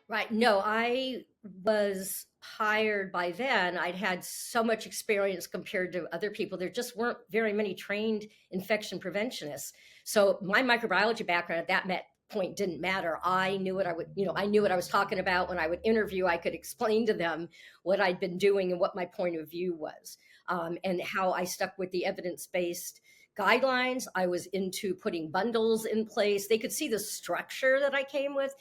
Right. No, I was hired by then. I'd had so much experience compared to other people. There just weren't very many trained infection preventionists. So my microbiology background at that point didn't matter. I knew what I knew what I was talking about. When I would interview, I could explain to them what I'd been doing and what my point of view was, and how I stuck with the evidence-based guidelines. I was into putting bundles in place. They could see the structure that I came with.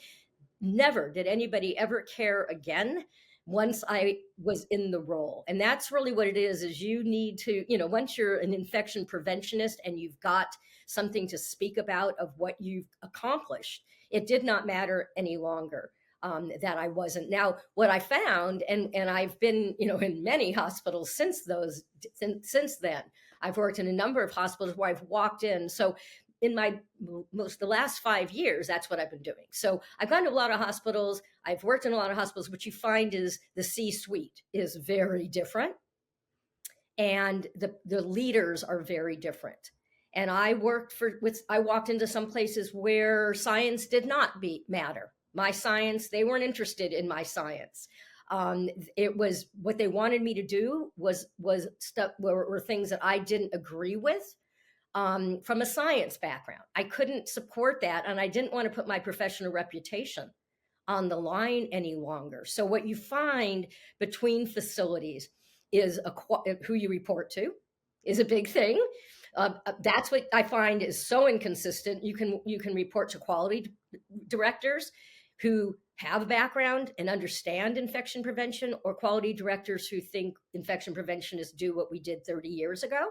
Never did anybody ever care again once I was in the role. And that's really what it is you need to, once you're an infection preventionist and you've got something to speak about of what you've accomplished, it did not matter any longer. That I wasn't. Now, what I found, and I've been, in many hospitals since then. I've worked in a number of hospitals where I've walked in. So in the last 5 years, that's what I've been doing. So I've gone to a lot of hospitals. I've worked in a lot of hospitals. What you find is the C-suite is very different, and the leaders are very different. And I walked into some places where science did not matter. My science, they weren't interested in my science. It was what they wanted me to do was stuff were things that I didn't agree with. From a science background, I couldn't support that, and I didn't want to put my professional reputation on the line any longer. So what you find between facilities is who you report to is a big thing. That's what I find is so inconsistent. You can report to quality directors who have a background and understand infection prevention, or quality directors who think infection preventionists do what we did 30 years ago,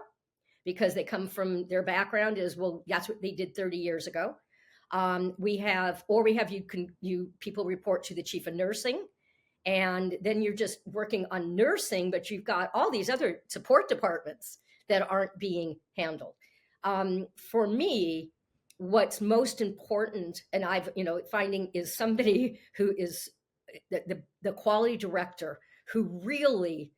because they come from their background is, well, that's what they did 30 years ago. You people report to the chief of nursing, and then you're just working on nursing, but you've got all these other support departments that aren't being handled. For me, what's most important, and I've finding, is somebody who is the quality director who really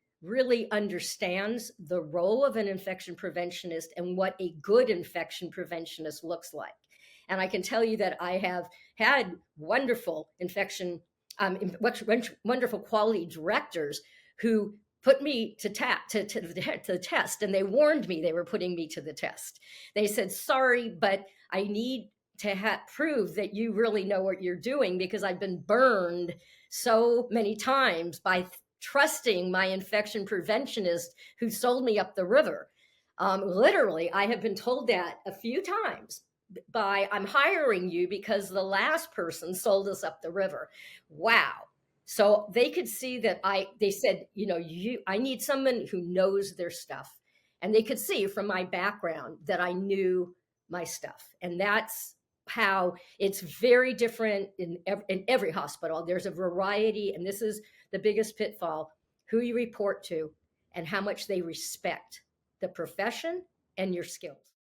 understands the role of an infection preventionist and what a good infection preventionist looks like. And I can tell you that I have had wonderful wonderful quality directors who put me to the test, and they warned me they were putting me to the test. They said, sorry, but I need to prove that you really know what you're doing, because I've been burned so many times by trusting my infection preventionist who sold me up the river. Literally, I have been told that a few times by, I'm hiring you because the last person sold us up the river. Wow. So they could see that they said, I need someone who knows their stuff. And they could see from my background that I knew my stuff. And that's how it's very different in every hospital. There's a variety, and this is the biggest pitfall: who you report to and how much they respect the profession and your skills.